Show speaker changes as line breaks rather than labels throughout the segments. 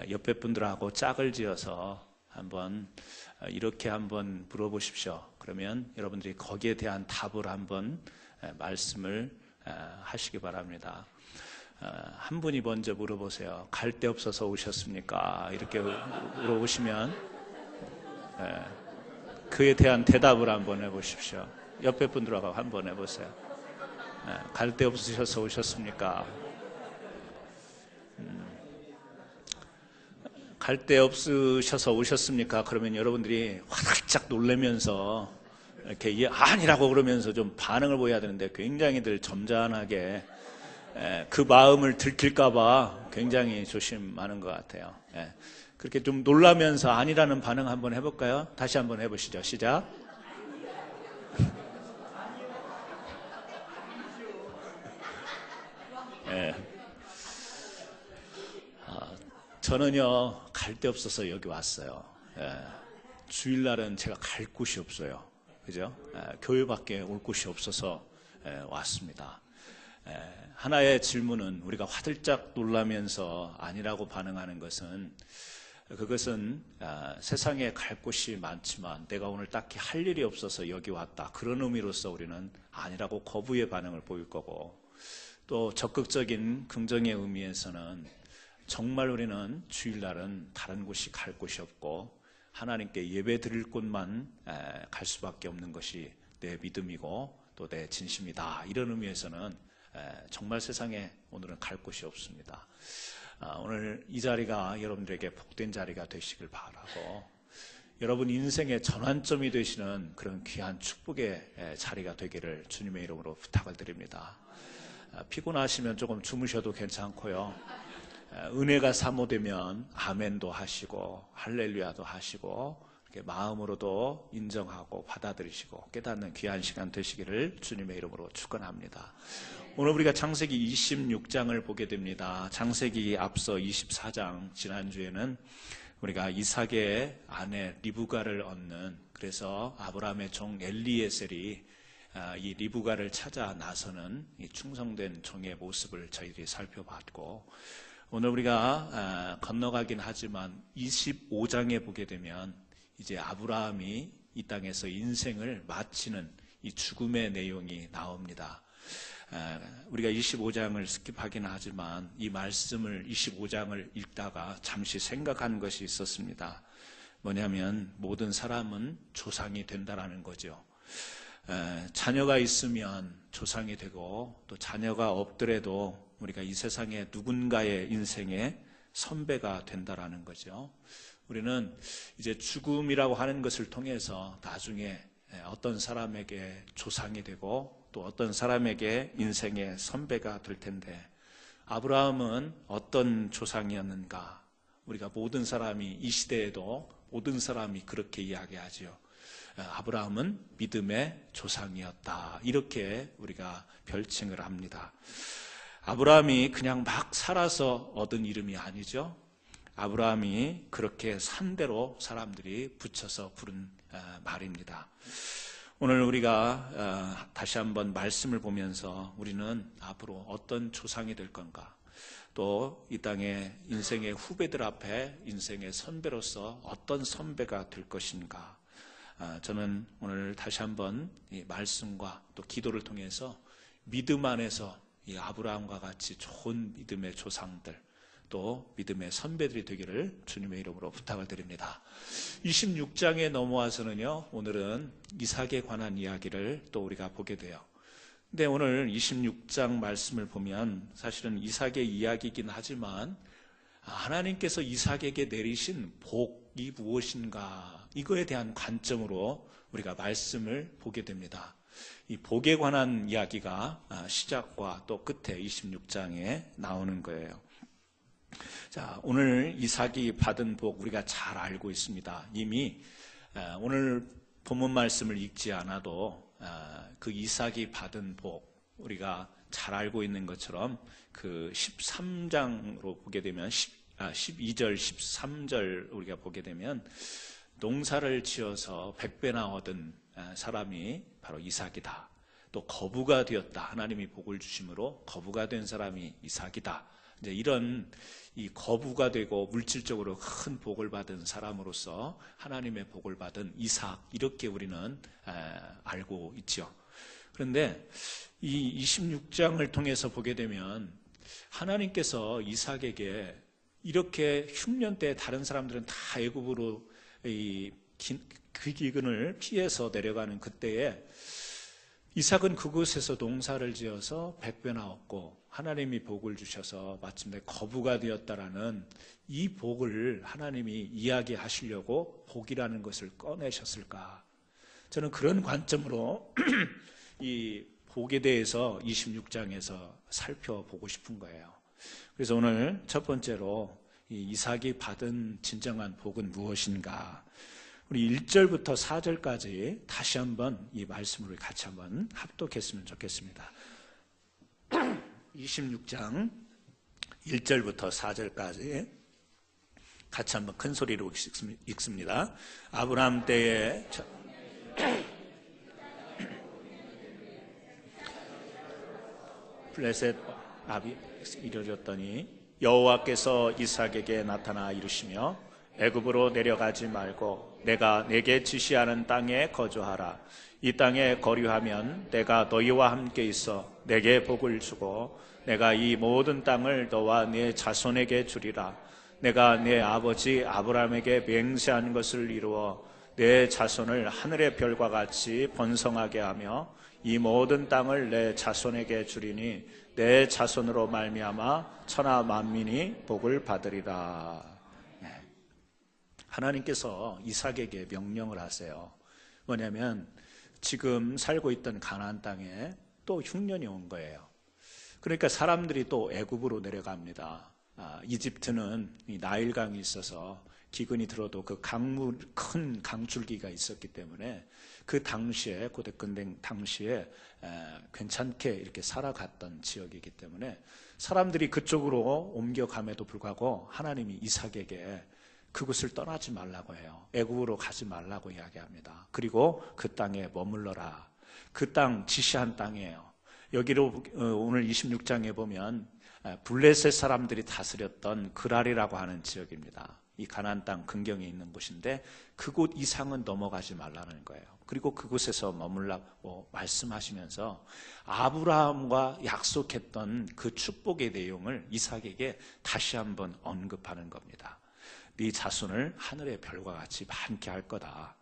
옆에 분들하고 짝을 지어서 한번 이렇게 한번 물어보십시오. 그러면 여러분들이 거기에 대한 답을 한번 말씀을 하시기 바랍니다. 한 분이 먼저 물어보세요. 갈 데 없어서 오셨습니까? 이렇게 물어보시면 그에 대한 대답을 한번 해보십시오. 옆에 분들하고 한번 해보세요. 갈 데 없으셔서 오셨습니까? 갈 데 없으셔서 오셨습니까? 그러면 여러분들이 화들짝 놀라면서 이렇게 아니라고 그러면서 좀 반응을 보여야 되는데 굉장히들 점잖하게 그 마음을 들킬까봐 굉장히 조심하는 것 같아요. 그렇게 좀 놀라면서 아니라는 반응 한번 해볼까요? 다시 한번 해보시죠. 시작. 저는요 갈 데 없어서 여기 왔어요. 주일날은 제가 갈 곳이 없어요. 그죠? 교회밖에 올 곳이 없어서 왔습니다. 하나의 질문은 우리가 화들짝 놀라면서 아니라고 반응하는 것은 그것은 세상에 갈 곳이 많지만 내가 오늘 딱히 할 일이 없어서 여기 왔다. 그런 의미로서 우리는 아니라고 거부의 반응을 보일 거고, 또 적극적인 긍정의 의미에서는 정말 우리는 주일날은 다른 곳이 갈 곳이 없고 하나님께 예배 드릴 곳만 갈 수밖에 없는 것이 내 믿음이고 또 내 진심이다. 이런 의미에서는 정말 세상에 오늘은 갈 곳이 없습니다. 오늘 이 자리가 여러분들에게 복된 자리가 되시길 바라고, 여러분 인생의 전환점이 되시는 그런 귀한 축복의 자리가 되기를 주님의 이름으로 부탁을 드립니다. 피곤하시면 조금 주무셔도 괜찮고요. 은혜가 사모되면 아멘도 하시고 할렐루야도 하시고 이렇게 마음으로도 인정하고 받아들이시고 깨닫는 귀한 시간 되시기를 주님의 이름으로 축원합니다. 오늘 우리가 창세기 26장을 보게 됩니다. 창세기 앞서 24장 지난주에는 우리가 이삭의 아내 리브가를 얻는, 그래서 아브라함의 종 엘리에셀이 이 리브가를 찾아 나서는 이 충성된 종의 모습을 저희들이 살펴봤고, 오늘 우리가 건너가긴 하지만 25장에 보게 되면 이제 아브라함이 이 땅에서 인생을 마치는 이 죽음의 내용이 나옵니다. 우리가 25장을 스킵하긴 하지만 이 말씀을 25장을 읽다가 잠시 생각한 것이 있었습니다. 뭐냐면 모든 사람은 조상이 된다라는 거죠. 자녀가 있으면 조상이 되고 또 자녀가 없더라도 우리가 이 세상에 누군가의 인생의 선배가 된다라는 거죠. 우리는 이제 죽음이라고 하는 것을 통해서 나중에 어떤 사람에게 조상이 되고 또 어떤 사람에게 인생의 선배가 될 텐데, 아브라함은 어떤 조상이었는가? 우리가 모든 사람이 이 시대에도 모든 사람이 그렇게 이야기하죠. 아브라함은 믿음의 조상이었다. 이렇게 우리가 별칭을 합니다. 아브라함이 그냥 막 살아서 얻은 이름이 아니죠. 아브라함이 그렇게 산 대로 사람들이 붙여서 부른 말입니다. 오늘 우리가 다시 한번 말씀을 보면서 우리는 앞으로 어떤 조상이 될 건가, 또 이 땅의 인생의 후배들 앞에 인생의 선배로서 어떤 선배가 될 것인가, 저는 오늘 다시 한번 이 말씀과 또 기도를 통해서 믿음 안에서 이 아브라함과 같이 좋은 믿음의 조상들, 또 믿음의 선배들이 되기를 주님의 이름으로 부탁을 드립니다. 26장에 넘어와서는요, 오늘은 이삭에 관한 이야기를 또 우리가 보게 돼요. 근데 오늘 26장 말씀을 보면 사실은 이삭의 이야기이긴 하지만 하나님께서 이삭에게 내리신 복이 무엇인가, 이거에 대한 관점으로 우리가 말씀을 보게 됩니다. 이 복에 관한 이야기가 시작과 또 끝에 26장에 나오는 거예요. 자, 오늘 이삭이 받은 복 우리가 잘 알고 있습니다. 이미 오늘 본문 말씀을 읽지 않아도 그 이삭이 받은 복 우리가 잘 알고 있는 것처럼 그 13장으로 보게 되면 12절, 13절 우리가 보게 되면 농사를 지어서 100배나 얻은 사람이 바로 이삭이다. 또 거부가 되었다. 하나님이 복을 주심으로 거부가 된 사람이 이삭이다. 이제 이런 이 거부가 되고 물질적으로 큰 복을 받은 사람으로서 하나님의 복을 받은 이삭, 이렇게 우리는 알고 있죠. 그런데 이 26장을 통해서 보게 되면 하나님께서 이삭에게 이렇게 흉년 때 다른 사람들은 다 애굽으로 그 기근을 피해서 내려가는 그때에 이삭은 그곳에서 농사를 지어서 백배나 얻고 하나님이 복을 주셔서 마침내 거부가 되었다라는 이 복을 하나님이 이야기하시려고 복이라는 것을 꺼내셨을까? 저는 그런 관점으로 이 복에 대해서 26장에서 살펴보고 싶은 거예요. 그래서 오늘 첫 번째로 이 이삭이 받은 진정한 복은 무엇인가? 우리 1절부터 4절까지 다시 한번 이 말씀을 같이 한번 합독했으면 좋겠습니다. 26장 1절부터 4절까지 같이 한번 큰 소리로 읽습니다. 아브라함 때에 블레셋 아비 이르렀더니 여호와께서 이삭에게 나타나 이르시며 애굽으로 내려가지 말고 내가 내게 지시하는 땅에 거주하라. 이 땅에 거류하면 내가 너희와 함께 있어 내게 복을 주고 내가 이 모든 땅을 너와 네 자손에게 주리라. 내가 네 아버지 아브라함에게 맹세한 것을 이루어 내 자손을 하늘의 별과 같이 번성하게 하며 이 모든 땅을 내 자손에게 주리니 내 자손으로 말미암아 천하 만민이 복을 받으리라. 하나님께서 이삭에게 명령을 하세요. 뭐냐면 지금 살고 있던 가나안 땅에 또 흉년이 온 거예요. 그러니까 사람들이 또 애굽으로 내려갑니다. 이집트는 이 나일강이 있어서 기근이 들어도 그 큰 강줄기가 있었기 때문에 그 당시에 고대근대 당시에 괜찮게 이렇게 살아갔던 지역이기 때문에 사람들이 그쪽으로 옮겨감에도 불구하고 하나님이 이삭에게 그곳을 떠나지 말라고 해요. 애굽으로 가지 말라고 이야기합니다. 그리고 그 땅에 머물러라. 그 땅 지시한 땅이에요. 여기로 오늘 26장에 보면 블레셋 사람들이 다스렸던 그랄이라고 하는 지역입니다. 이 가나안 땅 근경에 있는 곳인데 그곳 이상은 넘어가지 말라는 거예요. 그리고 그곳에서 머물라고 말씀하시면서 아브라함과 약속했던 그 축복의 내용을 이삭에게 다시 한번 언급하는 겁니다. 네 자손을 하늘의 별과 같이 많게 할 거다.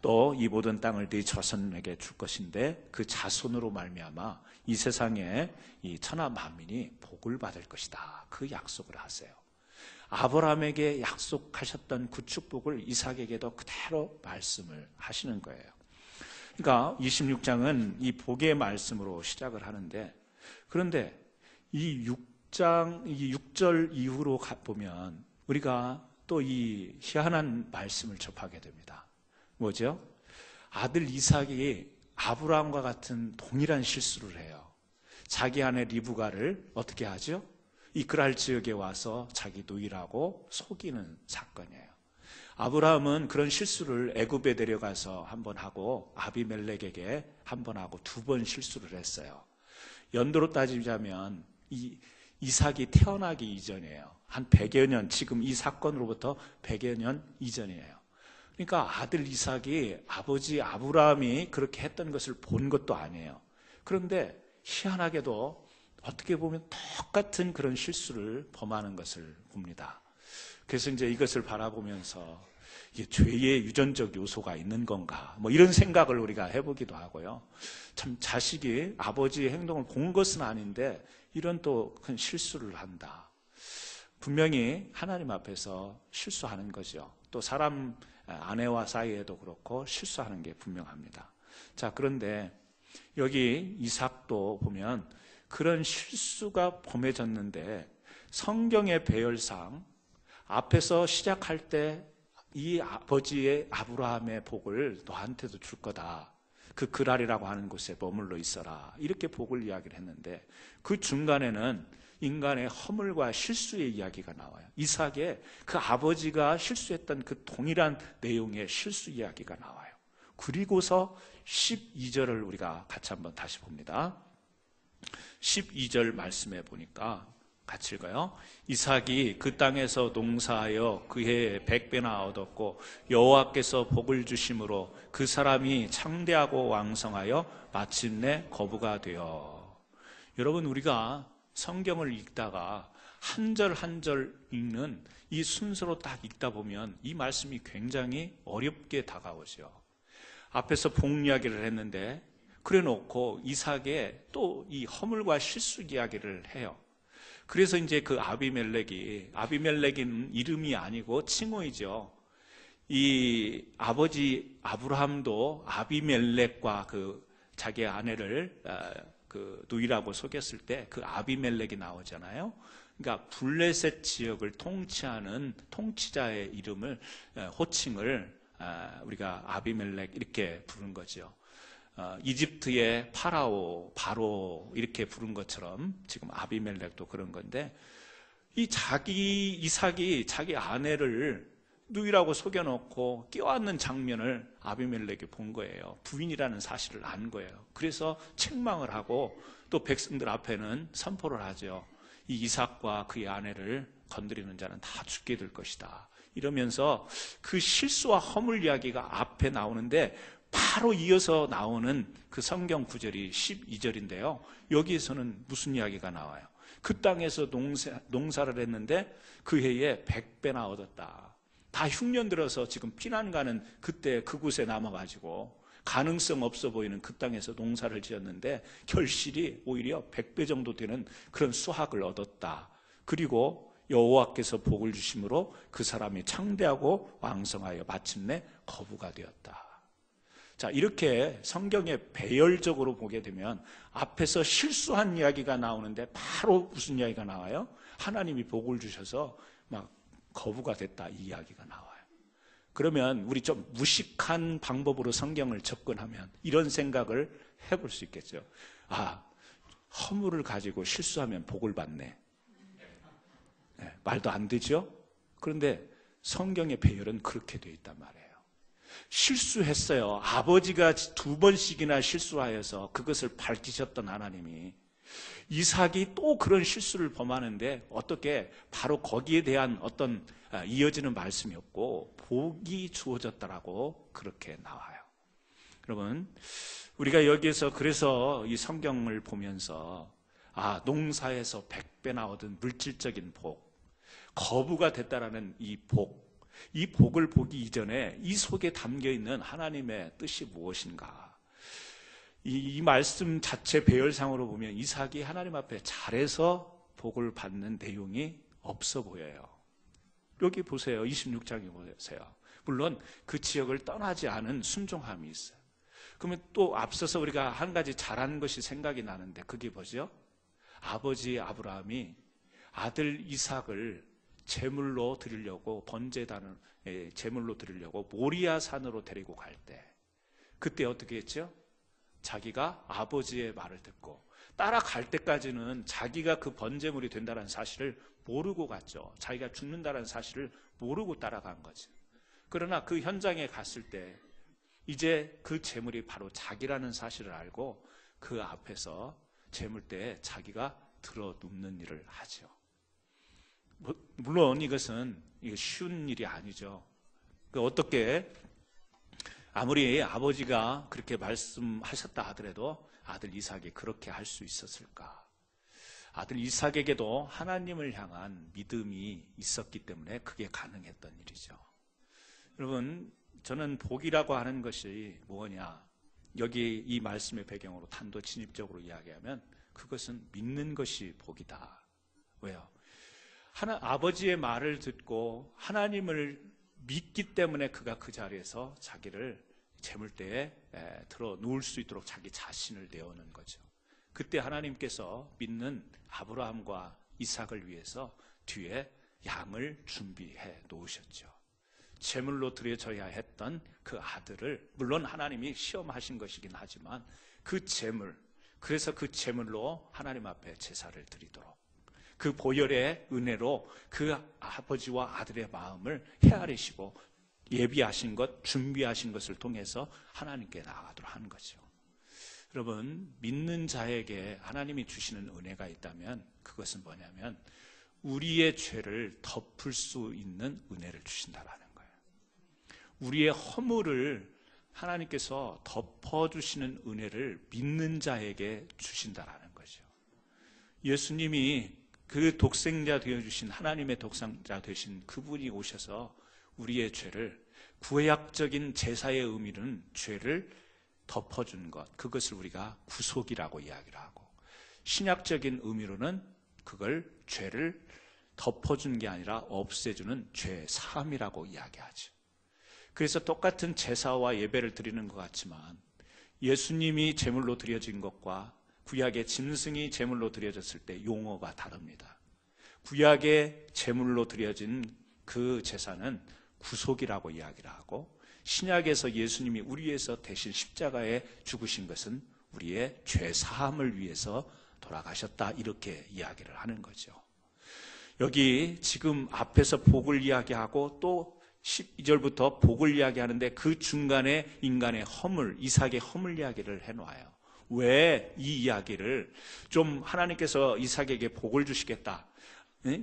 또 이 모든 땅을 네 자손에게 줄 것인데 그 자손으로 말미암아 이 세상에 이 천하 만민이 복을 받을 것이다. 그 약속을 하세요. 아브라함에게 약속하셨던 그 축복을 이삭에게도 그대로 말씀을 하시는 거예요. 그러니까 26장은 이 복의 말씀으로 시작을 하는데, 그런데 이 6절 이후로 보면 우리가 또 이 희한한 말씀을 접하게 됩니다. 뭐죠? 아들 이삭이 아브라함과 같은 동일한 실수를 해요. 자기 아내 리브가를 어떻게 하죠? 이 그랄 지역에 와서 자기 누이라고 속이는 사건이에요. 아브라함은 그런 실수를 애굽에 데려가서 한 번 하고 아비멜렉에게 한 번 하고 2번 실수를 했어요. 연도로 따지자면 이삭이 태어나기 이전이에요. 한 100여 년, 지금 이 사건으로부터 100여 년 이전이에요. 그러니까 아들 이삭이 아버지 아브라함이 그렇게 했던 것을 본 것도 아니에요. 그런데 희한하게도 어떻게 보면 똑같은 그런 실수를 범하는 것을 봅니다. 그래서 이제 이것을 바라보면서 이게 죄의 유전적 요소가 있는 건가? 뭐 이런 생각을 우리가 해보기도 하고요. 참 자식이 아버지의 행동을 본 것은 아닌데 이런 또 큰 실수를 한다. 분명히 하나님 앞에서 실수하는 거죠. 또 사람 아내와 사이에도 그렇고 실수하는 게 분명합니다. 자, 그런데 여기 이삭도 보면 그런 실수가 범해졌는데 성경의 배열상 앞에서 시작할 때 이 아버지의 아브라함의 복을 너한테도 줄 거다. 그 그랄이라고 하는 곳에 머물러 있어라. 이렇게 복을 이야기를 했는데 그 중간에는 인간의 허물과 실수의 이야기가 나와요. 이삭의 그 아버지가 실수했던 그 동일한 내용의 실수 이야기가 나와요. 그리고서 12절을 우리가 같이 한번 다시 봅니다. 12절 말씀해 보니까 같이 읽어요. 이삭이 그 땅에서 농사하여 그 해에 100배나 얻었고 여호와께서 복을 주심으로 그 사람이 창대하고 왕성하여 마침내 거부가 되어. 여러분, 우리가 성경을 읽다가 한 절 한 절 읽는 이 순서로 딱 읽다 보면 이 말씀이 굉장히 어렵게 다가오죠. 앞에서 복 이야기를 했는데 그래 놓고 이삭의 또 이 허물과 실수 이야기를 해요. 그래서 이제 그 아비멜렉은 이름이 아니고 칭호이죠. 이 아버지 아브라함도 아비멜렉과 그 자기 아내를 그 누이라고 속였을 때 그 아비멜렉이 나오잖아요. 그러니까 블레셋 지역을 통치하는 통치자의 이름을 호칭을 우리가 아비멜렉 이렇게 부른 거죠. 이집트의 바로 이렇게 부른 것처럼 지금 아비멜렉도 그런 건데, 이 이삭이 자기 아내를 누이라고 속여놓고 껴안는 장면을 아비멜렉이 본 거예요. 부인이라는 사실을 안 거예요. 그래서 책망을 하고 또 백성들 앞에는 선포를 하죠. 이 이삭과 그의 아내를 건드리는 자는 다 죽게 될 것이다. 이러면서 그 실수와 허물 이야기가 앞에 나오는데 바로 이어서 나오는 그 성경 구절이 12절인데요. 여기에서는 무슨 이야기가 나와요? 그 땅에서 농사를 했는데 그 해에 100배나 얻었다. 다 흉년 들어서 지금 피난 가는 그때 그곳에 남아가지고 가능성 없어 보이는 그 땅에서 농사를 지었는데 결실이 오히려 100배 정도 되는 그런 수확을 얻었다. 그리고 여호와께서 복을 주심으로 그 사람이 창대하고 왕성하여 마침내 거부가 되었다. 자, 이렇게 성경에 배열적으로 보게 되면 앞에서 실수한 이야기가 나오는데 바로 무슨 이야기가 나와요? 하나님이 복을 주셔서 막 거부가 됐다, 이 이야기가 나와요. 그러면 우리 좀 무식한 방법으로 성경을 접근하면 이런 생각을 해볼 수 있겠죠. 아, 허물을 가지고 실수하면 복을 받네. 네, 말도 안 되죠? 그런데 성경의 배열은 그렇게 되어 있단 말이에요. 실수했어요. 아버지가 2번씩이나 실수하여서 그것을 밝히셨던 하나님이 이삭이 또 그런 실수를 범하는데 어떻게 바로 거기에 대한 어떤 이어지는 말씀이 없고 복이 주어졌다라고 그렇게 나와요. 여러분, 우리가 여기에서 그래서 이 성경을 보면서 농사에서 100배나 얻은 물질적인 복, 거부가 됐다라는 이 복을 보기 이전에 이 속에 담겨있는 하나님의 뜻이 무엇인가? 이 말씀 자체 배열상으로 보면 이삭이 하나님 앞에 잘해서 복을 받는 내용이 없어 보여요. 여기 보세요. 26장에 보세요. 물론 그 지역을 떠나지 않은 순종함이 있어요. 그러면 또 앞서서 우리가 한 가지 잘한 것이 생각이 나는데 그게 뭐죠? 아버지 아브라함이 아들 이삭을 제물로 드리려고 번제단을 제물로 드리려고 모리아 산으로 데리고 갈 때 그때 어떻게 했죠? 자기가 아버지의 말을 듣고 따라갈 때까지는 자기가 그 번제물이 된다는 사실을 모르고 갔죠. 자기가 죽는다는 사실을 모르고 따라간 거죠. 그러나 그 현장에 갔을 때 이제 그 제물이 바로 자기라는 사실을 알고 그 앞에서 제물대에 자기가 들어 눕는 일을 하죠. 물론 이것은 쉬운 일이 아니죠. 어떻게 아무리 아버지가 그렇게 말씀하셨다 하더라도 아들 이삭이 그렇게 할 수 있었을까? 아들 이삭에게도 하나님을 향한 믿음이 있었기 때문에 그게 가능했던 일이죠. 여러분, 저는 복이라고 하는 것이 뭐냐? 여기 이 말씀의 배경으로 단도직입적으로 이야기하면 그것은 믿는 것이 복이다. 왜요? 아버지의 말을 듣고 하나님을 믿기 때문에 그가 그 자리에서 자기를 제물대에 들어 누울 수 있도록 자기 자신을 내어놓은 거죠. 그때 하나님께서 믿는 아브라함과 이삭을 위해서 뒤에 양을 준비해 놓으셨죠. 제물로 드려져야 했던 그 아들을 물론 하나님이 시험하신 것이긴 하지만 그 제물, 그래서 그 제물로 하나님 앞에 제사를 드리도록 그 보혈의 은혜로 그 아버지와 아들의 마음을 헤아리시고 예비하신 것, 준비하신 것을 통해서 하나님께 나아가도록 하는 거죠. 여러분, 믿는 자에게 하나님이 주시는 은혜가 있다면 그것은 뭐냐면 우리의 죄를 덮을 수 있는 은혜를 주신다라는 거예요. 우리의 허물을 하나님께서 덮어주시는 은혜를 믿는 자에게 주신다라는 거죠. 예수님이 그 독생자 되어주신 하나님의 독생자 되신 그분이 오셔서 우리의 죄를, 구약적인 제사의 의미는 죄를 덮어준 것, 그것을 우리가 구속이라고 이야기를 하고, 신약적인 의미로는 그걸 죄를 덮어준 게 아니라 없애주는 죄 사함이라고 이야기하죠. 그래서 똑같은 제사와 예배를 드리는 것 같지만 예수님이 제물로 드려진 것과 구약의 짐승이 제물로 드려졌을 때 용어가 다릅니다. 구약의 제물로 드려진 그 제사는 구속이라고 이야기를 하고, 신약에서 예수님이 우리 위해서 대신 십자가에 죽으신 것은 우리의 죄 사함을 위해서 돌아가셨다, 이렇게 이야기를 하는 거죠. 여기 지금 앞에서 복을 이야기하고 또 12절부터 복을 이야기하는데 그 중간에 인간의 허물, 이삭의 허물 이야기를 해놓아요. 왜 이 이야기를 좀 하나님께서 이삭에게 복을 주시겠다,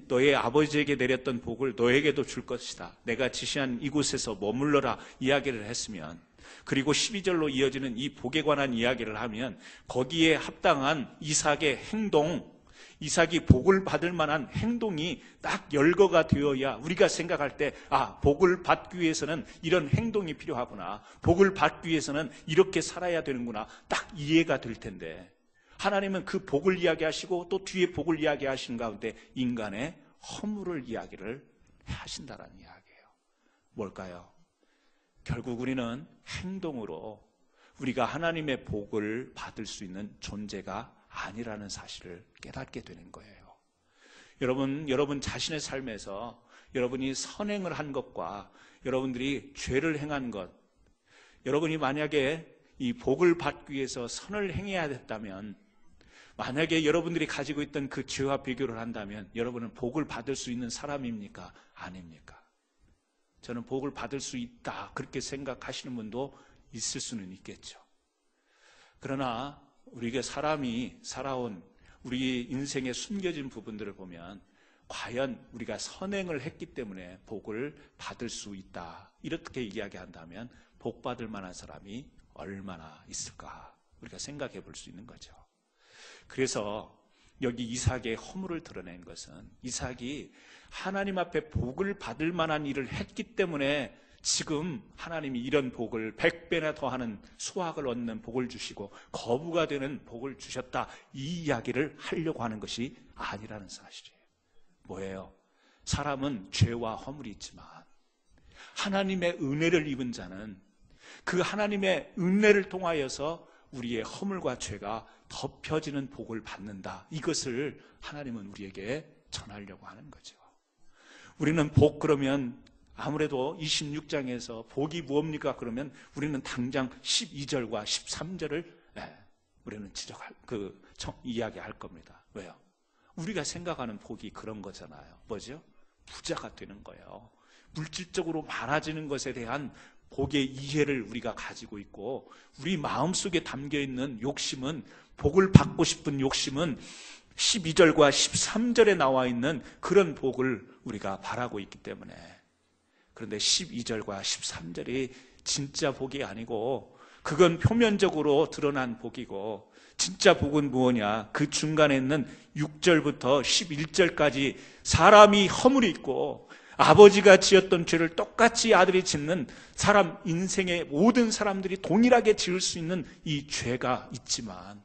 너의 아버지에게 내렸던 복을 너에게도 줄 것이다, 내가 지시한 이곳에서 머물러라 이야기를 했으면, 그리고 12절로 이어지는 이 복에 관한 이야기를 하면 거기에 합당한 이삭의 행동, 이삭이 복을 받을 만한 행동이 딱 열거가 되어야 우리가 생각할 때 복을 받기 위해서는 이런 행동이 필요하구나, 복을 받기 위해서는 이렇게 살아야 되는구나, 딱 이해가 될 텐데 하나님은 그 복을 이야기하시고 또 뒤에 복을 이야기하시는 가운데 인간의 허물을 이야기를 하신다는 이야기예요. 뭘까요? 결국 우리는 행동으로 우리가 하나님의 복을 받을 수 있는 존재가 아니라는 사실을 깨닫게 되는 거예요. 여러분 자신의 삶에서 여러분이 선행을 한 것과 여러분들이 죄를 행한 것, 여러분이 만약에 이 복을 받기 위해서 선을 행해야 됐다면, 만약에 여러분들이 가지고 있던 그 죄와 비교를 한다면 여러분은 복을 받을 수 있는 사람입니까? 아닙니까? 저는 복을 받을 수 있다, 그렇게 생각하시는 분도 있을 수는 있겠죠. 그러나 우리가 사람이 살아온 우리 인생에 숨겨진 부분들을 보면 과연 우리가 선행을 했기 때문에 복을 받을 수 있다, 이렇게 이야기한다면 복 받을 만한 사람이 얼마나 있을까 우리가 생각해 볼 수 있는 거죠. 그래서 여기 이삭의 허물을 드러낸 것은 이삭이 하나님 앞에 복을 받을 만한 일을 했기 때문에 지금 하나님이 이런 복을 100배나 더하는 수확을 얻는 복을 주시고 거부가 되는 복을 주셨다, 이 이야기를 하려고 하는 것이 아니라는 사실이에요. 뭐예요? 사람은 죄와 허물이 있지만 하나님의 은혜를 입은 자는 그 하나님의 은혜를 통하여서 우리의 허물과 죄가 덮여지는 복을 받는다, 이것을 하나님은 우리에게 전하려고 하는 거죠. 우리는 복 그러면 아무래도 26장에서 복이 무엇입니까? 그러면 우리는 당장 12절과 13절을 우리는 이야기할 겁니다. 왜요? 우리가 생각하는 복이 그런 거잖아요. 뭐죠? 부자가 되는 거예요. 물질적으로 많아지는 것에 대한 복의 이해를 우리가 가지고 있고, 우리 마음속에 담겨있는 욕심은, 복을 받고 싶은 욕심은 12절과 13절에 나와 있는 그런 복을 우리가 바라고 있기 때문에, 그런데 12절과 13절이 진짜 복이 아니고 그건 표면적으로 드러난 복이고, 진짜 복은 무엇이냐? 그 중간에 있는 6절부터 11절까지 사람이 허물이 있고 아버지가 지었던 죄를 똑같이 아들이 짓는 사람, 인생의 모든 사람들이 동일하게 지을 수 있는 이 죄가 있지만,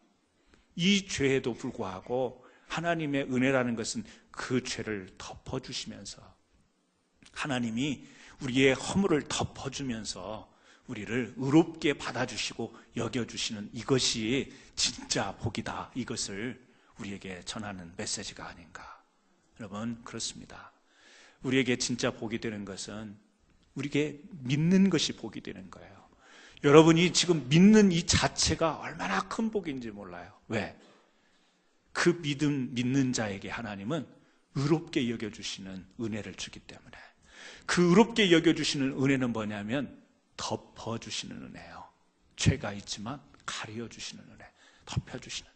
이 죄에도 불구하고 하나님의 은혜라는 것은 그 죄를 덮어주시면서, 하나님이 우리의 허물을 덮어주면서 우리를 의롭게 받아주시고 여겨주시는 이것이 진짜 복이다, 이것을 우리에게 전하는 메시지가 아닌가. 여러분, 그렇습니다. 우리에게 진짜 복이 되는 것은 우리에게 믿는 것이 복이 되는 거예요. 여러분이 지금 믿는 이 자체가 얼마나 큰 복인지 몰라요. 왜? 그 믿는 자에게 하나님은 의롭게 여겨주시는 은혜를 주기 때문에. 그 의롭게 여겨주시는 은혜는 뭐냐면 덮어주시는 은혜예요. 죄가 있지만 가려주시는 은혜, 덮여주시는,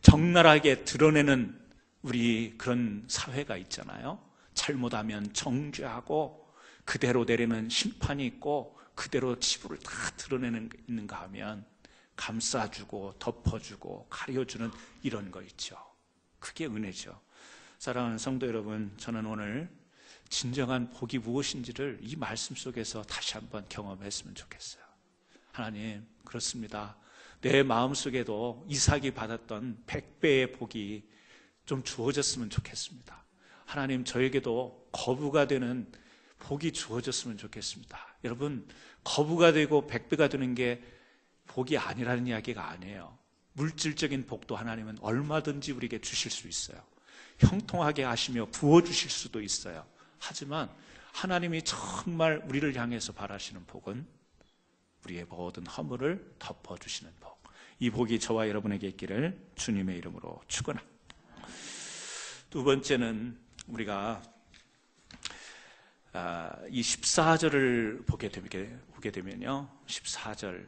적나라하게 드러내는 우리 그런 사회가 있잖아요. 잘못하면 정죄하고 그대로 내리는 심판이 있고 그대로 치부를 다 드러내는 게 있는가 하면 감싸주고 덮어주고 가려주는 이런 거 있죠. 그게 은혜죠. 사랑하는 성도 여러분, 저는 오늘 진정한 복이 무엇인지를 이 말씀 속에서 다시 한번 경험했으면 좋겠어요. 하나님, 그렇습니다. 내 마음속에도 이삭이 받았던 100배의 복이 좀 주어졌으면 좋겠습니다. 하나님, 저에게도 거부가 되는 복이 주어졌으면 좋겠습니다. 여러분, 거부가 되고 100배가 되는 게 복이 아니라는 이야기가 아니에요. 물질적인 복도 하나님은 얼마든지 우리에게 주실 수 있어요. 형통하게 하시며 부어주실 수도 있어요. 하지만 하나님이 정말 우리를 향해서 바라시는 복은 우리의 모든 허물을 덮어주시는 복. 이 복이 저와 여러분에게 있기를 주님의 이름으로 축원합니다. 두 번째는 우리가 이 14절을 보게 되면요, 14절,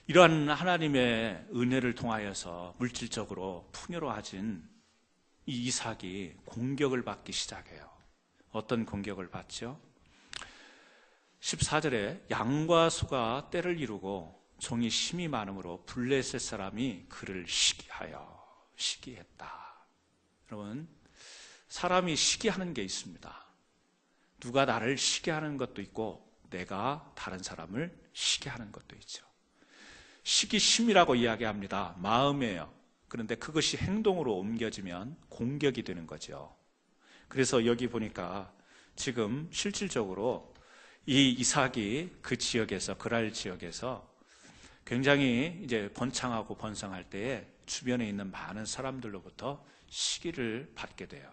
이러한 하나님의 은혜를 통하여서 물질적으로 풍요로워진 이 이삭이 공격을 받기 시작해요. 어떤 공격을 받죠? 14절에 양과 소가 떼를 이루고 종이 심이 많음으로 블레셋 사람이 그를 시기했다. 여러분, 사람이 시기하는 게 있습니다. 누가 나를 시기하는 것도 있고 내가 다른 사람을 시기하는 것도 있죠. 시기심이라고 이야기합니다. 마음이에요. 그런데 그것이 행동으로 옮겨지면 공격이 되는 거죠. 그래서 여기 보니까 지금 실질적으로 이 이삭이 그 지역에서, 그랄 지역에서 굉장히 이제 번창하고 번성할 때에 주변에 있는 많은 사람들로부터 시기를 받게 돼요.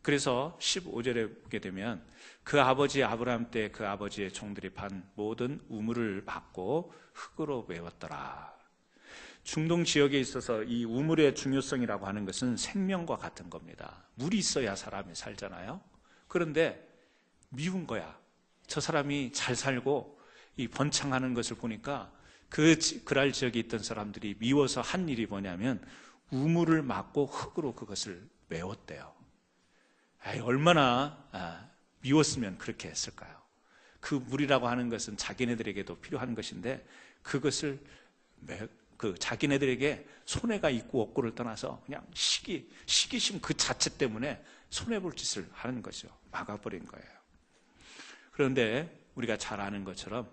그래서 15절에 보게 되면 그 아버지 아브라함 때 그 아버지의 종들이 판 모든 우물을 막고 흙으로 메웠더라. 중동 지역에 있어서 이 우물의 중요성이라고 하는 것은 생명과 같은 겁니다. 물이 있어야 사람이 살잖아요. 그런데 미운 거야. 저 사람이 잘 살고 이 번창하는 것을 보니까 그랄 지역에 있던 사람들이 미워서 한 일이 뭐냐면 우물을 막고 흙으로 그것을 메웠대요. 얼마나 미웠으면 그렇게 했을까요? 그 물이라고 하는 것은 자기네들에게도 필요한 것인데 그것을 자기네들에게 손해가 있고 없고를 떠나서 그냥 시기심 그 자체 때문에 손해볼 짓을 하는 거죠. 막아버린 거예요. 그런데 우리가 잘 아는 것처럼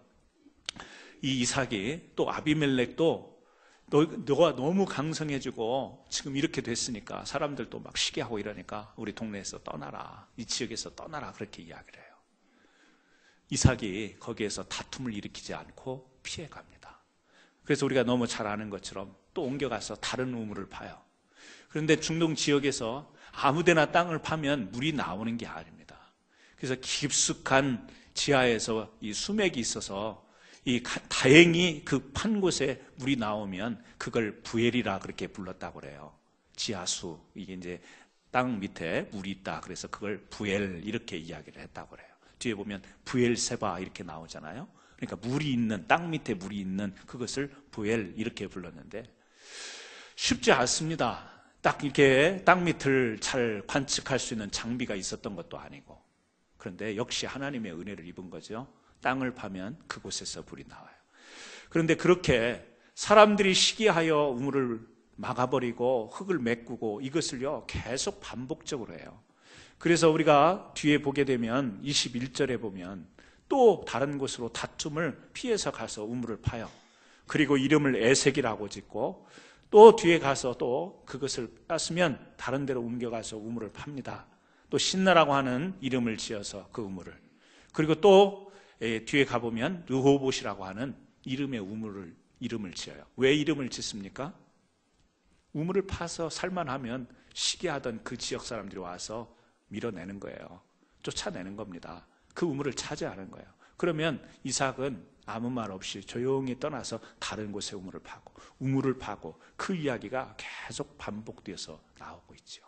이 이삭이 또 아비멜렉도 너가 너무 강성해지고 지금 이렇게 됐으니까 사람들도 막 시기하고 이러니까 우리 동네에서 떠나라, 이 지역에서 떠나라, 그렇게 이야기를 해요. 이삭이 거기에서 다툼을 일으키지 않고 피해갑니다. 그래서 우리가 너무 잘 아는 것처럼 또 옮겨가서 다른 우물을 파요. 그런데 중동 지역에서 아무데나 땅을 파면 물이 나오는 게 아닙니다. 그래서 깊숙한 지하에서 이 수맥이 있어서 다행히 그 판 곳에 물이 나오면 그걸 부엘이라 그렇게 불렀다고 그래요. 지하수, 이게 이제 땅 밑에 물이 있다. 그래서 그걸 부엘 이렇게 이야기를 했다고 그래요. 뒤에 보면 부엘세바 이렇게 나오잖아요. 그러니까 물이 있는, 땅 밑에 물이 있는 그것을 부엘 이렇게 불렀는데 쉽지 않습니다. 딱 이렇게 땅 밑을 잘 관측할 수 있는 장비가 있었던 것도 아니고. 그런데 역시 하나님의 은혜를 입은 거죠. 땅을 파면 그곳에서 물이 나와요. 그런데 그렇게 사람들이 시기하여 우물을 막아버리고 흙을 메꾸고 이것을요 계속 반복적으로 해요. 그래서 우리가 뒤에 보게 되면 21절에 보면 또 다른 곳으로 다툼을 피해서 가서 우물을 파요. 그리고 이름을 에색이라고 짓고 또 뒤에 가서 또 그것을 땄으면 다른 데로 옮겨가서 우물을 팝니다. 또 신나라고 하는 이름을 지어서 그 우물을, 그리고 또 뒤에 가보면 르호봇이라고 하는 이름의 이름을 지어요. 왜 이름을 짓습니까? 우물을 파서 살만하면 시기하던 그 지역 사람들이 와서 밀어내는 거예요. 쫓아내는 겁니다. 그 우물을 차지하는 거예요. 그러면 이삭은 아무 말 없이 조용히 떠나서 다른 곳에 우물을 파고 그 이야기가 계속 반복되어서 나오고 있죠.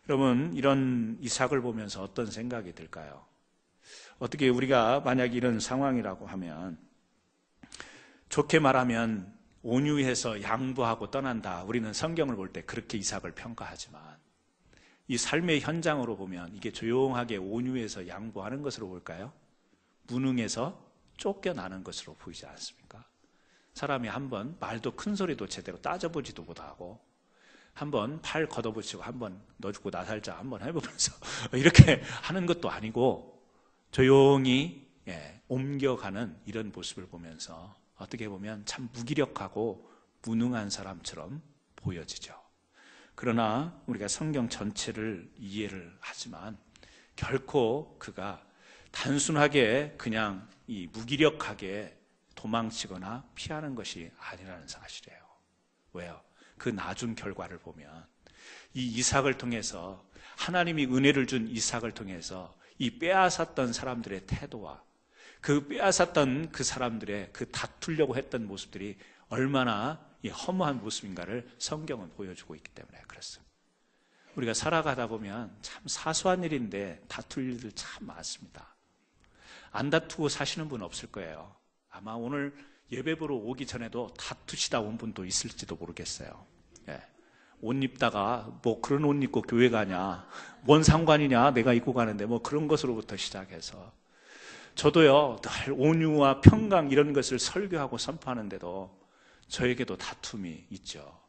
여러분, 이런 이삭을 보면서 어떤 생각이 들까요? 어떻게 우리가 만약 이런 상황이라고 하면 좋게 말하면 온유해서 양보하고 떠난다. 우리는 성경을 볼 때 그렇게 이삭을 평가하지만 이 삶의 현장으로 보면 이게 조용하게 온유해서 양보하는 것으로 볼까요? 무능해서 쫓겨나는 것으로 보이지 않습니까? 사람이 한번 말도 큰 소리도 제대로 따져보지도 못하고 한번 팔 걷어붙이고 한번 너 죽고 나 살자 한번 해보면서 이렇게 하는 것도 아니고 조용히 옮겨가는 이런 모습을 보면서 어떻게 보면 참 무기력하고 무능한 사람처럼 보여지죠. 그러나 우리가 성경 전체를 이해를 하지만 결코 그가 단순하게 그냥 이 무기력하게 도망치거나 피하는 것이 아니라는 사실이에요. 왜요? 그 나중 결과를 보면 이 이삭을 통해서 하나님이 은혜를 준 이삭을 통해서 이 빼앗았던 사람들의 태도와 그 빼앗았던 그 사람들의 그 다투려고 했던 모습들이 얼마나 이 허무한 모습인가를 성경은 보여주고 있기 때문에 그렇습니다. 우리가 살아가다 보면 참 사소한 일인데 다툴 일들 참 많습니다. 안 다투고 사시는 분 없을 거예요. 아마 오늘 예배 보러 오기 전에도 다투시다 온 분도 있을지도 모르겠어요. 옷 입다가 뭐 그런 옷 입고 교회 가냐, 뭔 상관이냐, 내가 입고 가는데 뭐 그런 것으로부터 시작해서 저도요 늘 온유와 평강 이런 것을 설교하고 선포하는데도 저에게도 다툼이 있죠.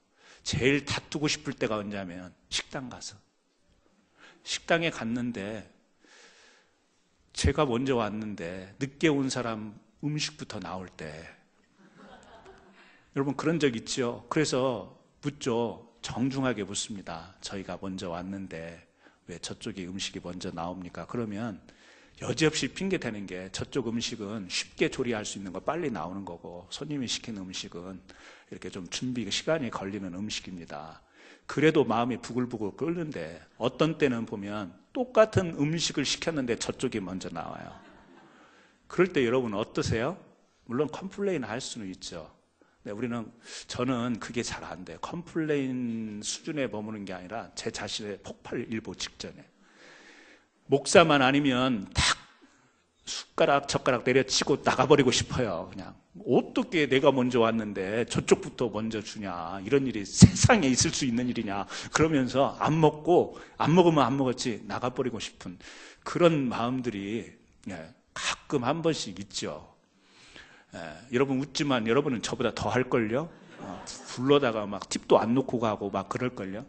제일 다투고 싶을 때가 언제냐면 식당 가서 식당에 갔는데 제가 먼저 왔는데 늦게 온 사람 음식부터 나올 때 여러분 그런 적 있죠? 그래서 묻죠. 정중하게 묻습니다. 저희가 먼저 왔는데 왜 저쪽이 음식이 먼저 나옵니까? 그러면 여지없이 핑계 대는 게 저쪽 음식은 쉽게 조리할 수 있는 거 빨리 나오는 거고 손님이 시킨 음식은 이렇게 좀 준비 시간이 걸리는 음식입니다. 그래도 마음이 부글부글 끓는데 어떤 때는 보면 똑같은 음식을 시켰는데 저쪽이 먼저 나와요. 그럴 때 여러분 어떠세요? 물론 컴플레인 할 수는 있죠. 네, 저는 그게 잘 안 돼요. 컴플레인 수준에 머무는 게 아니라 제 자신의 폭발 일보 직전에 목사만 아니면 탁 숟가락 젓가락 내려치고 나가버리고 싶어요. 그냥 어떻게 내가 먼저 왔는데 저쪽부터 먼저 주냐, 이런 일이 세상에 있을 수 있는 일이냐, 그러면서 안 먹으면 안 먹었지 나가버리고 싶은 그런 마음들이 가끔 한 번씩 있죠. 여러분 웃지만 여러분은 저보다 더 할걸요. 불러다가 막 팁도 안 놓고 가고 막 그럴걸요.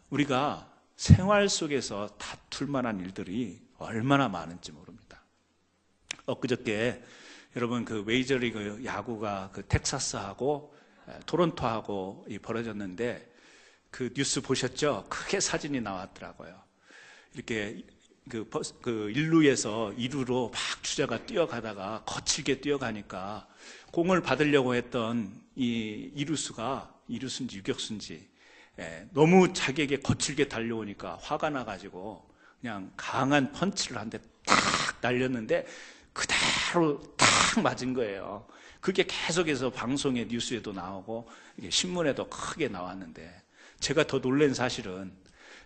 우리가 생활 속에서 다툴 만한 일들이 얼마나 많은지 모릅니다. 엊그저께 여러분 그 메이저리그 야구가 그 텍사스하고 토론토하고 벌어졌는데 그 뉴스 보셨죠? 크게 사진이 나왔더라고요. 이렇게 그 1루에서 2루로 막 주자가 뛰어가다가 거칠게 뛰어가니까 공을 받으려고 했던 이 이루수인지 유격수인지 너무 자기에게 거칠게 달려오니까 화가 나가지고 그냥 강한 펀치를 한 대 딱 날렸는데 그대로 딱 맞은 거예요. 그게 계속해서 방송에 뉴스에도 나오고 신문에도 크게 나왔는데 제가 더 놀란 사실은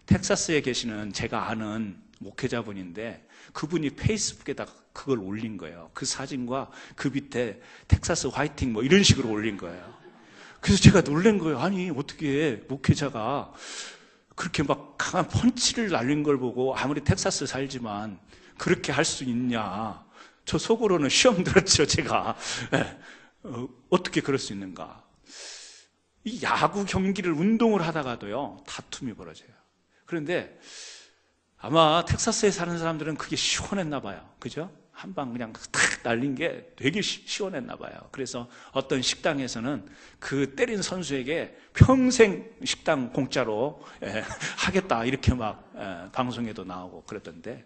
텍사스에 계시는 제가 아는 목회자분인데 그분이 페이스북에다가 그걸 올린 거예요. 그 사진과 그 밑에 텍사스 화이팅 뭐 이런 식으로 올린 거예요. 그래서 제가 놀란 거예요. 아니 어떻게 목회자가 그렇게 막 강한 펀치를 날린 걸 보고 아무리 텍사스 살지만 그렇게 할 수 있냐. 저 속으로는 시험 들었죠. 제가 어떻게 그럴 수 있는가. 이 야구 경기를 운동을 하다가도요 다툼이 벌어져요. 그런데 아마 텍사스에 사는 사람들은 그게 시원했나 봐요. 그죠? 한 방 그냥 탁 날린 게 되게 시원했나 봐요. 그래서 어떤 식당에서는 그 때린 선수에게 평생 식당 공짜로 하겠다 이렇게 막 방송에도 나오고 그랬던데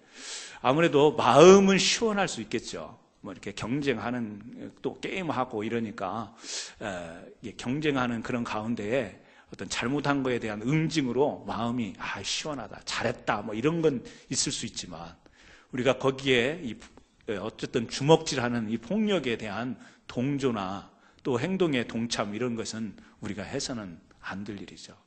아무래도 마음은 시원할 수 있겠죠. 뭐 이렇게 경쟁하는 또 게임하고 이러니까 경쟁하는 그런 가운데에 어떤 잘못한 거에 대한 응징으로 마음이 시원하다, 잘했다 뭐 이런 건 있을 수 있지만 우리가 거기에 어쨌든 주먹질하는 이 폭력에 대한 동조나 또 행동의 동참 이런 것은 우리가 해서는 안 될 일이죠.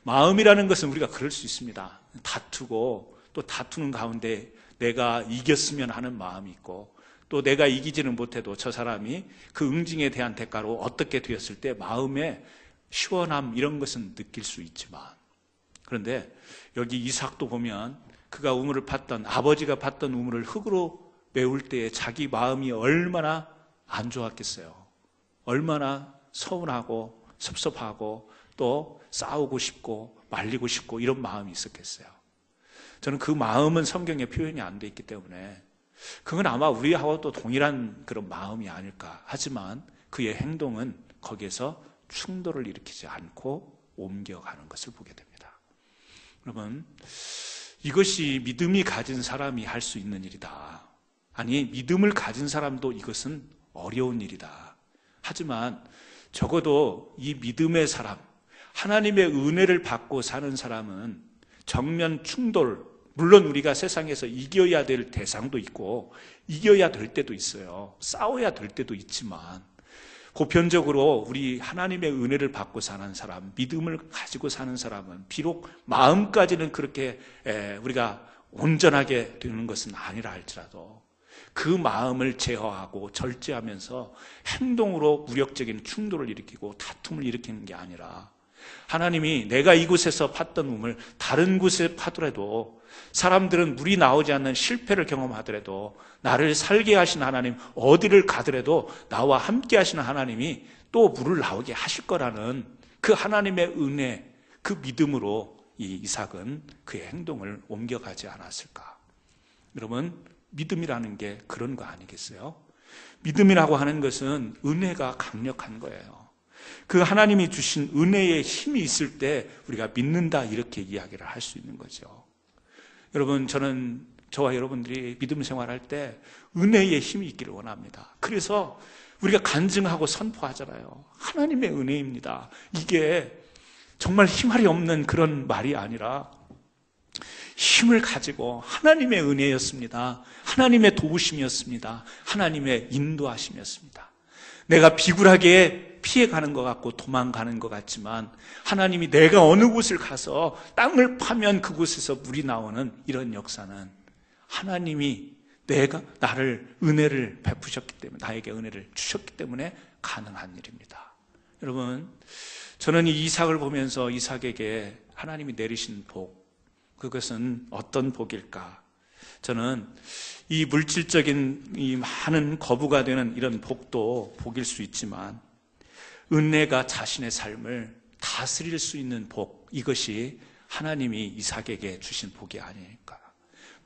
마음이라는 것은 우리가 그럴 수 있습니다. 다투고 또 다투는 가운데 내가 이겼으면 하는 마음이 있고 또 내가 이기지는 못해도 저 사람이 그 응징에 대한 대가로 어떻게 되었을 때 마음의 시원함 이런 것은 느낄 수 있지만, 그런데 여기 이삭도 보면 그가 우물을 팠던, 아버지가 팠던 우물을 흙으로 메울 때에 자기 마음이 얼마나 안 좋았겠어요. 얼마나 서운하고 섭섭하고 또 싸우고 싶고 말리고 싶고 이런 마음이 있었겠어요. 저는 그 마음은 성경에 표현이 안 돼 있기 때문에 그건 아마 우리하고도 동일한 그런 마음이 아닐까. 하지만 그의 행동은 거기에서 충돌을 일으키지 않고 옮겨가는 것을 보게 됩니다. 여러분, 이것이 믿음이 가진 사람이 할 수 있는 일이다. 아니, 믿음을 가진 사람도 이것은 어려운 일이다. 하지만 적어도 이 믿음의 사람, 하나님의 은혜를 받고 사는 사람은 정면 충돌, 물론 우리가 세상에서 이겨야 될 대상도 있고 이겨야 될 때도 있어요. 싸워야 될 때도 있지만 보편적으로 우리 하나님의 은혜를 받고 사는 사람, 믿음을 가지고 사는 사람은 비록 마음까지는 그렇게 우리가 온전하게 되는 것은 아니라 할지라도 그 마음을 제어하고 절제하면서 행동으로 무력적인 충돌을 일으키고 다툼을 일으키는 게 아니라, 하나님이 내가 이곳에서 팠던 우물 다른 곳에 파더라도, 사람들은 물이 나오지 않는 실패를 경험하더라도, 나를 살게 하신 하나님, 어디를 가더라도 나와 함께 하시는 하나님이 또 물을 나오게 하실 거라는 그 하나님의 은혜, 그 믿음으로 이 이삭은 그의 행동을 옮겨가지 않았을까. 여러분, 믿음이라는 게 그런 거 아니겠어요? 믿음이라고 하는 것은 은혜가 강력한 거예요. 그 하나님이 주신 은혜의 힘이 있을 때 우리가 믿는다, 이렇게 이야기를 할 수 있는 거죠. 여러분, 저와 여러분들이 믿음 생활할 때 은혜의 힘이 있기를 원합니다. 그래서 우리가 간증하고 선포하잖아요. 하나님의 은혜입니다. 이게 정말 힘할이 없는 그런 말이 아니라 힘을 가지고 하나님의 은혜였습니다. 하나님의 도우심이었습니다. 하나님의 인도하심이었습니다. 내가 비굴하게 피해가는 것 같고 도망가는 것 같지만 하나님이 내가 어느 곳을 가서 땅을 파면 그곳에서 물이 나오는 이런 역사는 하나님이 나를 은혜를 베푸셨기 때문에, 나에게 은혜를 주셨기 때문에 가능한 일입니다. 여러분, 저는 이 이삭을 보면서 이삭에게 하나님이 내리신 복, 그것은 어떤 복일까? 저는 이 물질적인 이 많은 거부가 되는 이런 복도 복일 수 있지만 은혜가 자신의 삶을 다스릴 수 있는 복, 이것이 하나님이 이삭에게 주신 복이 아닐까.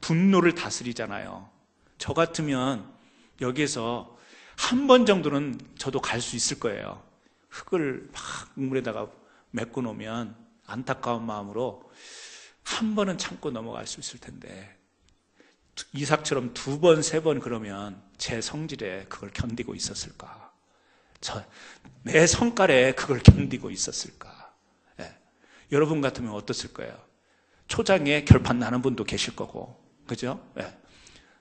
분노를 다스리잖아요. 저 같으면 여기에서 한 번 정도는 저도 갈 수 있을 거예요. 흙을 막 우물에다가 메꿔 놓으면 안타까운 마음으로 한 번은 참고 넘어갈 수 있을 텐데, 이삭처럼 두 번, 세 번 그러면 제 성질에 그걸 견디고 있었을까? 내 성깔에 그걸 견디고 있었을까? 예. 여러분 같으면 어떻을 거예요? 초장에 결판 나는 분도 계실 거고, 그죠? 예.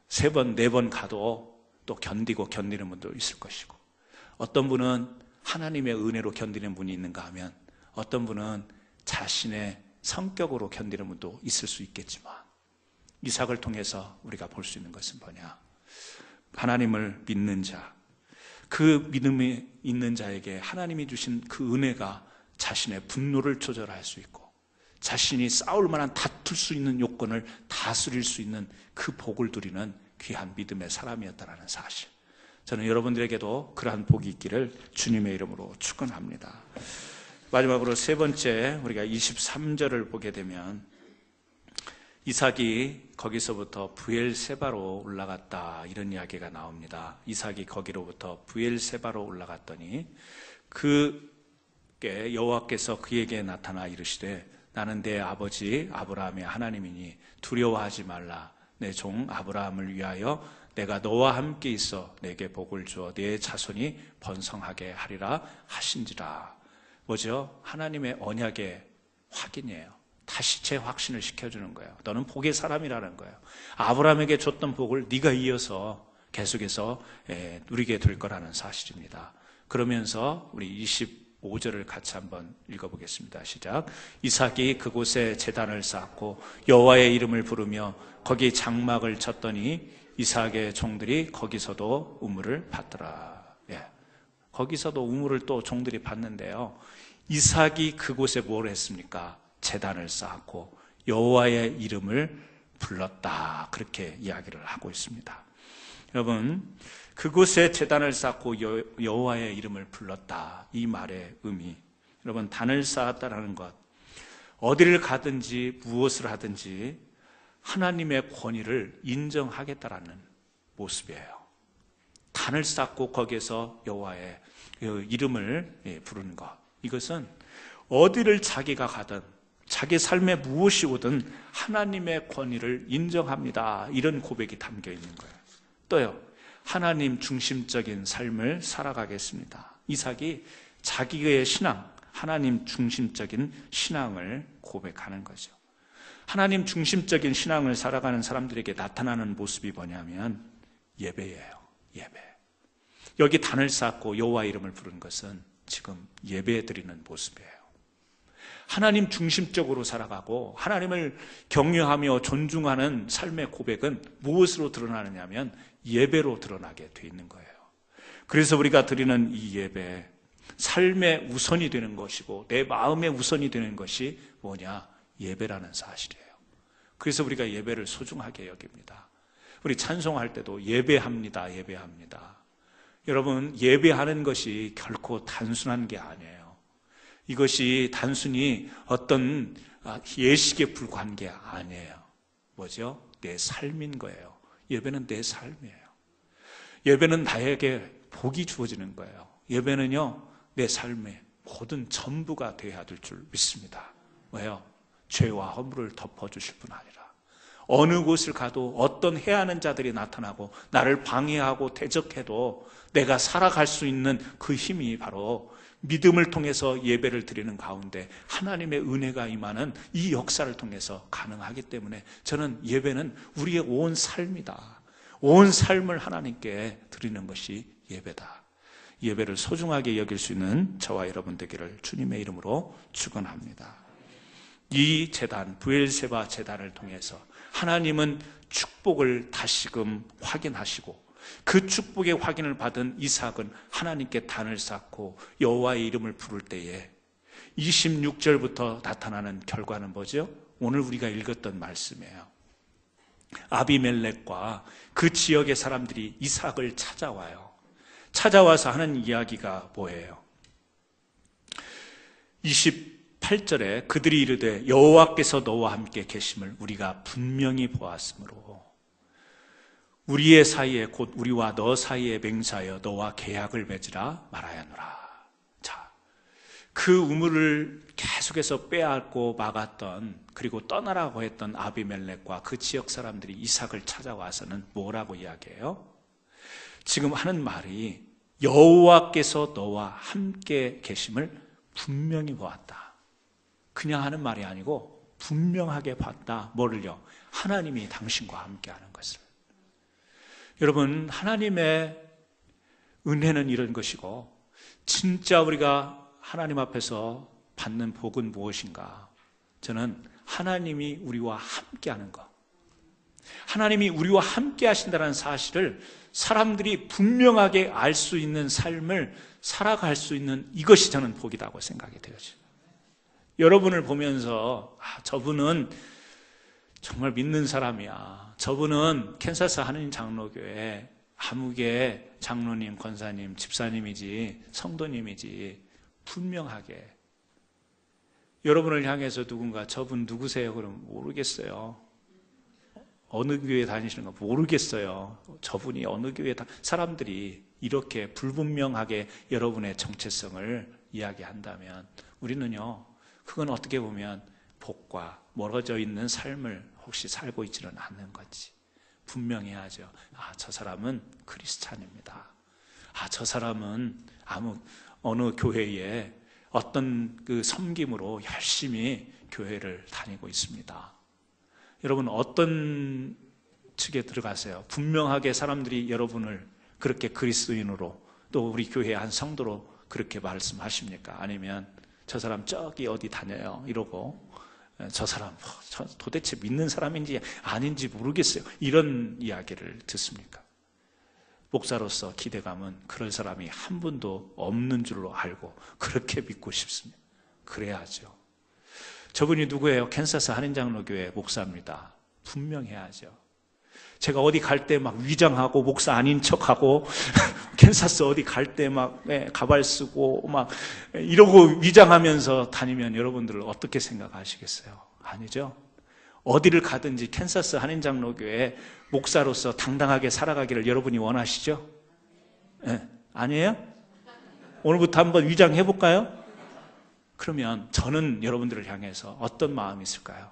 세 번, 네 번 가도 또 견디는 분도 있을 것이고, 어떤 분은 하나님의 은혜로 견디는 분이 있는가 하면 어떤 분은 자신의 성격으로 견디는 분도 있을 수 있겠지만, 이삭을 통해서 우리가 볼 수 있는 것은 뭐냐? 하나님을 믿는 자, 그 믿음이 있는 자에게 하나님이 주신 그 은혜가 자신의 분노를 조절할 수 있고 자신이 싸울 만한 다툴 수 있는 요건을 다스릴 수 있는 그 복을 누리는 귀한 믿음의 사람이었다는 사실, 저는 여러분들에게도 그러한 복이 있기를 주님의 이름으로 축원합니다. 마지막으로 세 번째, 우리가 23절을 보게 되면 이삭이 거기서부터 브엘세바로 올라갔다, 이런 이야기가 나옵니다. 이삭이 거기로부터 브엘세바로 올라갔더니 그게 여호와께서 그에게 나타나 이르시되 나는 내 아버지 아브라함의 하나님이니 두려워하지 말라. 내 종 아브라함을 위하여 내가 너와 함께 있어 내게 복을 주어 내 자손이 번성하게 하리라 하신지라. 뭐죠? 하나님의 언약의 확인이에요. 다시 재확신을 시켜주는 거예요. 너는 복의 사람이라는 거예요. 아브라함에게 줬던 복을 네가 이어서 계속해서 누리게 될 거라는 사실입니다. 그러면서 우리 25절을 같이 한번 읽어보겠습니다. 시작. 이삭이 그곳에 제단을 쌓고 여호와의 이름을 부르며 거기 장막을 쳤더니 이삭의 종들이 거기서도 우물을 받더라. 예. 거기서도 우물을 또 종들이 받는데요. 이삭이 그곳에 뭘 했습니까? 제단을 쌓았고 여호와의 이름을 불렀다. 그렇게 이야기를 하고 있습니다. 여러분, 그곳에 제단을 쌓고 여호와의 이름을 불렀다. 이 말의 의미. 여러분, 단을 쌓았다라는 것, 어디를 가든지 무엇을 하든지 하나님의 권위를 인정하겠다라는 모습이에요. 단을 쌓고 거기에서 여호와의 이름을 부르는 것. 이것은 어디를 자기가 가든 자기 삶에 무엇이 오든 하나님의 권위를 인정합니다. 이런 고백이 담겨 있는 거예요. 또요, 하나님 중심적인 삶을 살아가겠습니다. 이삭이 자기의 신앙, 하나님 중심적인 신앙을 고백하는 거죠. 하나님 중심적인 신앙을 살아가는 사람들에게 나타나는 모습이 뭐냐면 예배예요. 예배. 여기 단을 쌓고 여호와 이름을 부른 것은 지금 예배 드리는 모습이에요. 하나님 중심적으로 살아가고 하나님을 경외하며 존중하는 삶의 고백은 무엇으로 드러나느냐 하면 예배로 드러나게 돼 있는 거예요. 그래서 우리가 드리는 이 예배, 삶의 우선이 되는 것이고 내 마음의 우선이 되는 것이 뭐냐? 예배라는 사실이에요. 그래서 우리가 예배를 소중하게 여깁니다. 우리 찬송할 때도 예배합니다. 예배합니다. 여러분, 예배하는 것이 결코 단순한 게 아니에요. 이것이 단순히 어떤 예식에 불과한 게 아니에요. 뭐죠? 내 삶인 거예요. 예배는 내 삶이에요. 예배는 나에게 복이 주어지는 거예요. 예배는요, 내 삶의 모든 전부가 되어야 될 줄 믿습니다. 왜요? 죄와 허물을 덮어주실 뿐 아니라 어느 곳을 가도 어떤 해하는 자들이 나타나고 나를 방해하고 대적해도 내가 살아갈 수 있는 그 힘이 바로 믿음을 통해서 예배를 드리는 가운데 하나님의 은혜가 임하는 이 역사를 통해서 가능하기 때문에 저는 예배는 우리의 온 삶이다. 온 삶을 하나님께 드리는 것이 예배다. 예배를 소중하게 여길 수 있는 저와 여러분 되기를 주님의 이름으로 축원합니다. 이 제단, 브엘세바 제단을 통해서 하나님은 축복을 다시금 확인하시고 그 축복의 확인을 받은 이삭은 하나님께 단을 쌓고 여호와의 이름을 부를 때에 26절부터 나타나는 결과는 뭐죠? 오늘 우리가 읽었던 말씀이에요. 아비멜렉과 그 지역의 사람들이 이삭을 찾아와요. 찾아와서 하는 이야기가 뭐예요? 28절에 그들이 이르되 여호와께서 너와 함께 계심을 우리가 분명히 보았으므로 우리의 사이에 곧 우리와 너 사이에 맹세하여 너와 계약을 맺으라 말하였노라. 자, 그 우물을 계속해서 빼앗고 막았던, 그리고 떠나라고 했던 아비멜렉과 그 지역 사람들이 이삭을 찾아와서는 뭐라고 이야기해요? 지금 하는 말이 여호와께서 너와 함께 계심을 분명히 보았다. 그냥 하는 말이 아니고 분명하게 봤다. 뭐를요? 하나님이 당신과 함께하는 것을. 여러분, 하나님의 은혜는 이런 것이고 진짜 우리가 하나님 앞에서 받는 복은 무엇인가? 저는 하나님이 우리와 함께하는 것, 하나님이 우리와 함께 하신다는 사실을 사람들이 분명하게 알 수 있는 삶을 살아갈 수 있는 이것이 저는 복이라고 생각이 되어져요. 여러분을 보면서 저분은 정말 믿는 사람이야. 저분은 캔사스 한인 장로교회 아무개 장로님, 권사님, 집사님이지 성도님이지 분명하게 여러분을 향해서 누군가 저분 누구세요? 그러면 모르겠어요. 어느 교회 다니시는 거 모르겠어요. 저분이 어느 교회 사람들이 이렇게 불분명하게 여러분의 정체성을 이야기한다면 우리는요, 그건 어떻게 보면 복과 멀어져 있는 삶을 혹시 살고 있지는 않는 거지. 분명해야죠. 저 사람은 크리스찬입니다. 저 사람은 어느 교회에 어떤 그 섬김으로 열심히 교회를 다니고 있습니다. 여러분, 어떤 측에 들어가세요? 분명하게 사람들이 여러분을 그렇게 그리스도인으로 또 우리 교회의 한 성도로 그렇게 말씀하십니까? 아니면 저 사람 저기 어디 다녀요? 이러고 저 사람 도대체 믿는 사람인지 아닌지 모르겠어요. 이런 이야기를 듣습니까? 목사로서 기대감은 그럴 사람이 한 분도 없는 줄로 알고 그렇게 믿고 싶습니다. 그래야죠. 저분이 누구예요? 캔사스 한인장로교회 목사입니다. 분명해야죠. 제가 어디 갈 때 막 위장하고 목사 아닌 척하고 캔사스 어디 갈 때 막 가발 쓰고 막 이러고 위장하면서 다니면 여러분들 어떻게 생각하시겠어요? 아니죠. 어디를 가든지 캔사스 한인장로교회 목사로서 당당하게 살아가기를 여러분이 원하시죠? 네. 아니에요? 오늘부터 한번 위장해 볼까요? 그러면 저는 여러분들을 향해서 어떤 마음이 있을까요?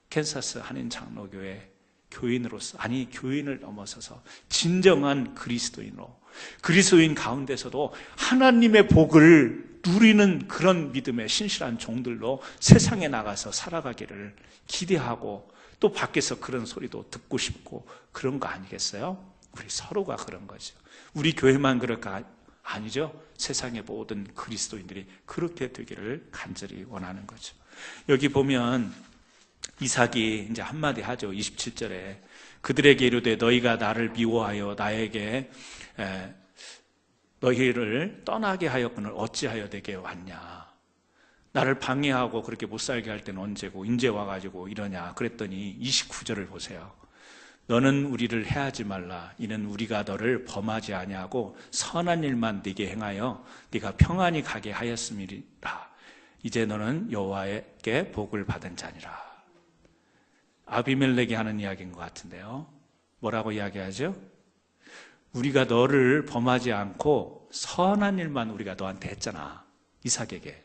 캔사스 한인장로교회 교인으로서, 아니 교인을 넘어서서 진정한 그리스도인으로, 그리스도인 가운데서도 하나님의 복을 누리는 그런 믿음의 신실한 종들로 세상에 나가서 살아가기를 기대하고, 또 밖에서 그런 소리도 듣고 싶고 그런 거 아니겠어요? 우리 서로가 그런 거죠. 우리 교회만 그럴까? 아니죠. 세상의 모든 그리스도인들이 그렇게 되기를 간절히 원하는 거죠. 여기 보면 이삭이 이제 한마디 하죠. 27절에 그들에게 이르되 너희가 나를 미워하여 나에게 너희를 떠나게 하였거늘 어찌하여 내게 왔냐. 나를 방해하고 그렇게 못 살게 할 때는 언제고 이제 와가지고 이러냐. 그랬더니 29절을 보세요. 너는 우리를 해하지 말라. 이는 우리가 너를 범하지 아니하고 선한 일만 네게 행하여 네가 평안히 가게 하였음이라. 이제 너는 여호와에게 복을 받은 자니라. 아비멜렉이 하는 이야기인 것 같은데요. 뭐라고 이야기하죠? 우리가 너를 범하지 않고 선한 일만 우리가 너한테 했잖아. 이삭에게.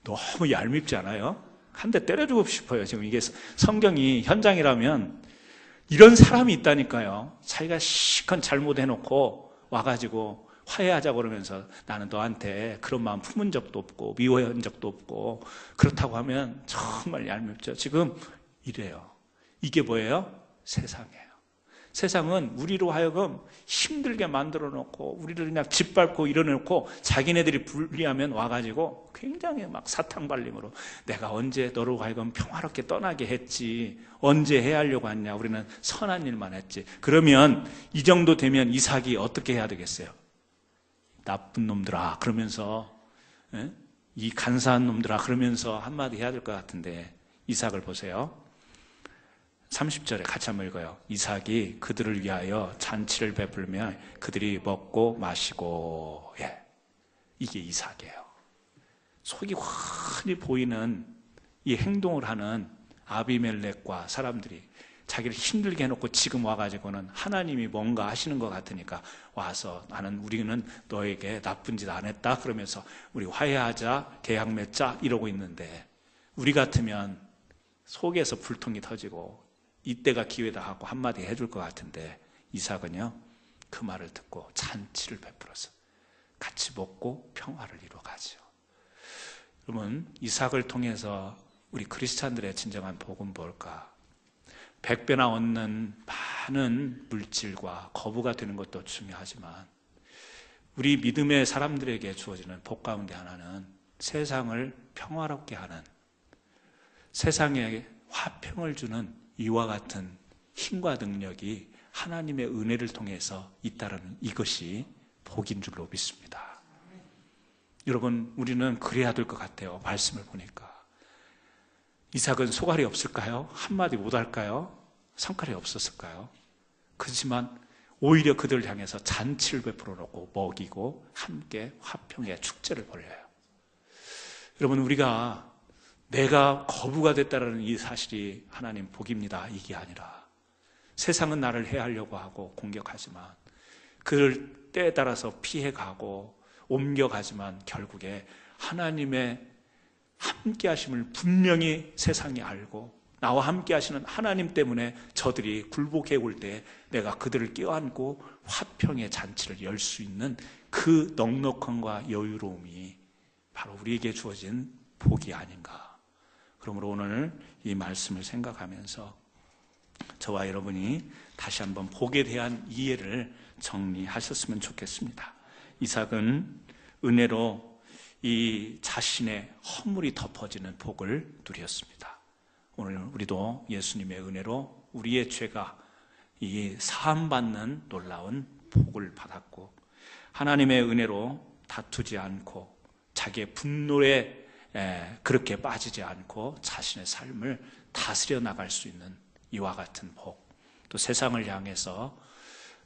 너무 얄밉지 않아요? 한 대 때려주고 싶어요. 지금 이게 성경이 현장이라면 이런 사람이 있다니까요. 자기가 시컷 잘못해놓고 와가지고 화해하자고 그러면서 나는 너한테 그런 마음 품은 적도 없고 미워한 적도 없고 그렇다고 하면 정말 얄밉죠. 지금 이래요. 이게 뭐예요? 세상이에요. 세상은 우리로 하여금 힘들게 만들어 놓고 우리를 그냥 짓밟고 이러놓고 자기네들이 불리하면 와가지고 굉장히 막 사탕발림으로 내가 언제 너로 하여금 평화롭게 떠나게 했지, 언제 해하려고 했냐, 우리는 선한 일만 했지. 그러면 이 정도 되면 이삭이 어떻게 해야 되겠어요? 나쁜 놈들아 그러면서, 이 간사한 놈들아 그러면서 한마디 해야 될 것 같은데 이삭을 보세요. 30절에 같이 한번 읽어요. 이삭이 그들을 위하여 잔치를 베풀며 그들이 먹고 마시고, 이게 이삭이에요. 속이 환히 보이는 이 행동을 하는 아비멜렉과 사람들이 자기를 힘들게 해놓고 지금 와가지고는 하나님이 뭔가 하시는 것 같으니까 와서 우리는 너에게 나쁜 짓 안 했다 그러면서 우리 화해하자, 계약 맺자 이러고 있는데, 우리 같으면 속에서 불통이 터지고 이때가 기회다 하고 한마디 해줄 것 같은데 이삭은요 그 말을 듣고 잔치를 베풀어서 같이 먹고 평화를 이루어가죠. 여러분, 이삭을 통해서 우리 크리스찬들의 진정한 복은 뭘까? 100배나 얻는 많은 물질과 거부가 되는 것도 중요하지만 우리 믿음의 사람들에게 주어지는 복 가운데 하나는 세상을 평화롭게 하는, 세상에 화평을 주는 이와 같은 힘과 능력이 하나님의 은혜를 통해서 있다는 이것이 복인 줄로 믿습니다. 여러분, 우리는 그래야 될 것 같아요. 말씀을 보니까 이삭은 소갈이 없을까요? 한마디 못할까요? 성깔이 없었을까요? 그렇지만 오히려 그들을 향해서 잔치를 베풀어 놓고 먹이고 함께 화평의 축제를 벌여요. 여러분, 우리가 내가 거부가 됐다는 이 사실이 하나님 복입니다. 이게 아니라 세상은 나를 해하려고 하고 공격하지만 그를 때에 따라서 피해가고 옮겨가지만 결국에 하나님의 함께 하심을 분명히 세상이 알고 나와 함께 하시는 하나님 때문에 저들이 굴복해 올 때 내가 그들을 껴안고 화평의 잔치를 열 수 있는 그 넉넉함과 여유로움이 바로 우리에게 주어진 복이 아닌가. 그러므로 오늘 이 말씀을 생각하면서 저와 여러분이 다시 한번 복에 대한 이해를 정리하셨으면 좋겠습니다. 이삭은 은혜로 이 자신의 허물이 덮어지는 복을 누렸습니다. 오늘 우리도 예수님의 은혜로 우리의 죄가 이 사함받는 놀라운 복을 받았고, 하나님의 은혜로 다투지 않고 자기의 분노에 그렇게 빠지지 않고 자신의 삶을 다스려 나갈 수 있는 이와 같은 복, 또 세상을 향해서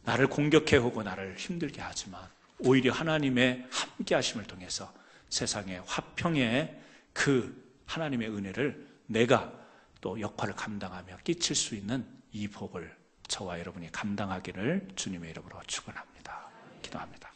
나를 공격해 오고 나를 힘들게 하지만 오히려 하나님의 함께 하심을 통해서 세상의 화평에 그 하나님의 은혜를 내가 또 역할을 감당하며 끼칠 수 있는 이 복을 저와 여러분이 감당하기를 주님의 이름으로 축원합니다. 기도합니다.